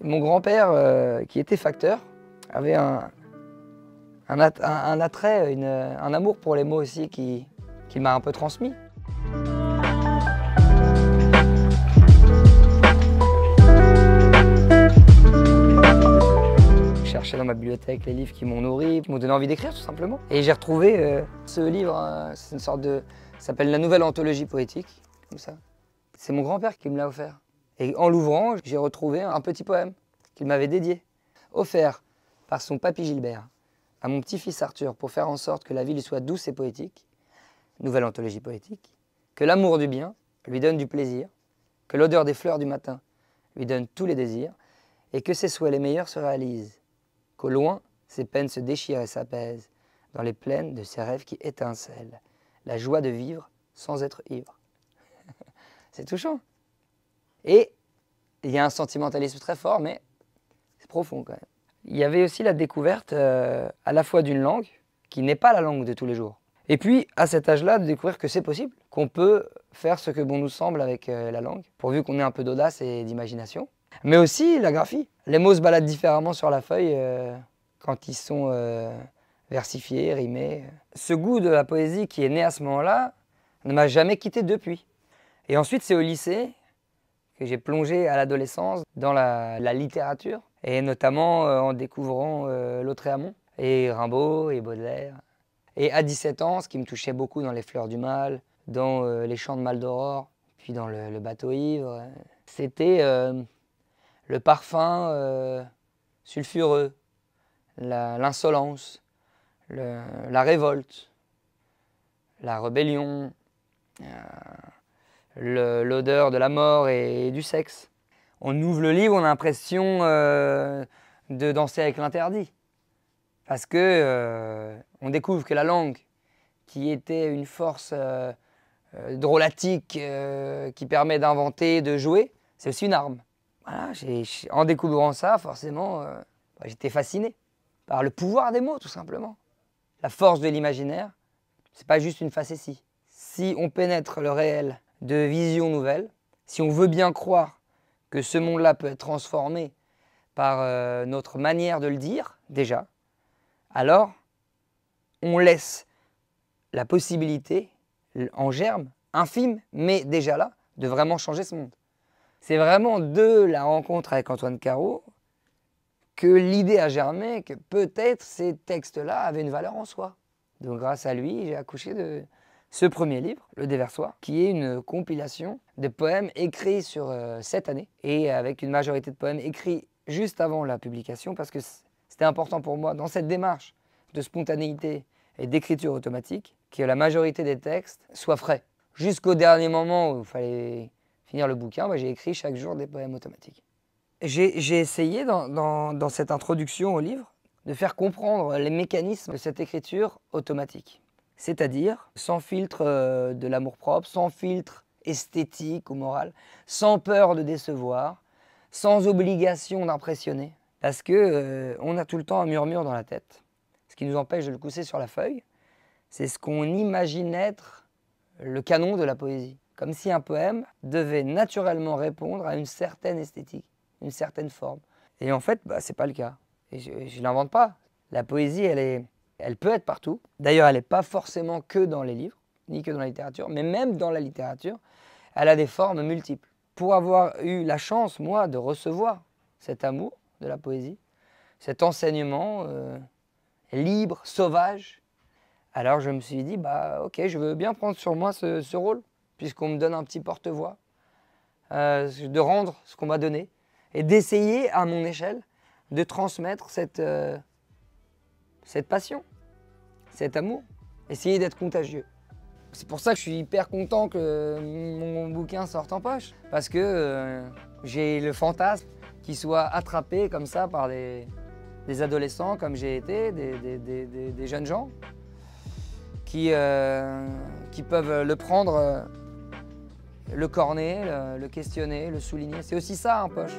Mon grand-père, qui était facteur, avait un attrait, un amour pour les mots aussi qu'il m'a un peu transmis. Je cherchais dans ma bibliothèque les livres qui m'ont nourri, qui m'ont donné envie d'écrire tout simplement. Et j'ai retrouvé ce livre, c'est une sorte de... ça s'appelle La Nouvelle Anthologie Poétique, comme ça. C'est mon grand-père qui me l'a offert. Et en l'ouvrant, j'ai retrouvé un petit poème qu'il m'avait dédié, offert par son papy Gilbert à mon petit-fils Arthur pour faire en sorte que la vie lui soit douce et poétique, nouvelle anthologie poétique, que l'amour du bien lui donne du plaisir, que l'odeur des fleurs du matin lui donne tous les désirs, et que ses souhaits les meilleurs se réalisent, qu'au loin, ses peines se déchirent et s'apaisent, dans les plaines de ses rêves qui étincellent, la joie de vivre sans être ivre. C'est touchant. Et il y a un sentimentalisme très fort, mais c'est profond quand même. Il y avait aussi la découverte à la fois d'une langue qui n'est pas la langue de tous les jours. Et puis, à cet âge-là, de découvrir que c'est possible, qu'on peut faire ce que bon nous semble avec la langue, pourvu qu'on ait un peu d'audace et d'imagination. Mais aussi la graphie. Les mots se baladent différemment sur la feuille quand ils sont versifiés, rimés. Ce goût de la poésie qui est né à ce moment-là ne m'a jamais quitté depuis. Et ensuite, c'est au lycée que j'ai plongé à l'adolescence dans la littérature, et notamment en découvrant Lautréamont, et Rimbaud, et Baudelaire. Et à 17 ans, ce qui me touchait beaucoup dans Les Fleurs du Mal, dans Les Chants de Maldoror, puis dans le Bateau ivre, c'était le parfum sulfureux, l'insolence, la révolte, la rébellion, l'odeur de la mort et du sexe. On ouvre le livre, on a l'impression de danser avec l'interdit. Parce que on découvre que la langue, qui était une force drôlatique qui permet d'inventer, de jouer, c'est aussi une arme. Voilà, en découvrant ça, forcément, j'étais fasciné par le pouvoir des mots, tout simplement. La force de l'imaginaire, c'est pas juste une facétie. Si on pénètre le réel de visions nouvelles, si on veut bien croire que ce monde-là peut être transformé par notre manière de le dire, déjà, alors on laisse la possibilité, en germe, infime, mais déjà là, de vraiment changer ce monde. C'est vraiment de la rencontre avec Antoine Caro que l'idée a germé que peut-être ces textes-là avaient une valeur en soi. Donc grâce à lui, j'ai accouché de ce premier livre, Le Déversoir, qui est une compilation de poèmes écrits sur 7 années, et avec une majorité de poèmes écrits juste avant la publication, parce que c'était important pour moi, dans cette démarche de spontanéité et d'écriture automatique, que la majorité des textes soient frais. Jusqu'au dernier moment où il fallait finir le bouquin, j'ai écrit chaque jour des poèmes automatiques. J'ai essayé dans cette introduction au livre de faire comprendre les mécanismes de cette écriture automatique. C'est-à-dire sans filtre de l'amour-propre, sans filtre esthétique ou moral, sans peur de décevoir, sans obligation d'impressionner. Parce qu'on a tout le temps un murmure dans la tête. Ce qui nous empêche de le pousser sur la feuille, c'est ce qu'on imagine être le canon de la poésie. Comme si un poème devait naturellement répondre à une certaine esthétique, une certaine forme. Et en fait, ce n'est pas le cas. Et je ne l'invente pas. La poésie, elle peut être partout. D'ailleurs, elle n'est pas forcément que dans les livres, ni que dans la littérature, mais même dans la littérature, elle a des formes multiples. Pour avoir eu la chance, moi, de recevoir cet amour de la poésie, cet enseignement libre, sauvage, alors je me suis dit, ok, je veux bien prendre sur moi ce rôle, puisqu'on me donne un petit porte-voix, de rendre ce qu'on m'a donné, et d'essayer, à mon échelle, de transmettre cette passion, cet amour, essayer d'être contagieux. C'est pour ça que je suis hyper content que mon bouquin sorte en poche, parce que j'ai le fantasme qu'il soit attrapé comme ça par des adolescents comme j'ai été, des jeunes gens, qui peuvent le prendre, le corner, le questionner, le souligner. C'est aussi ça un poche.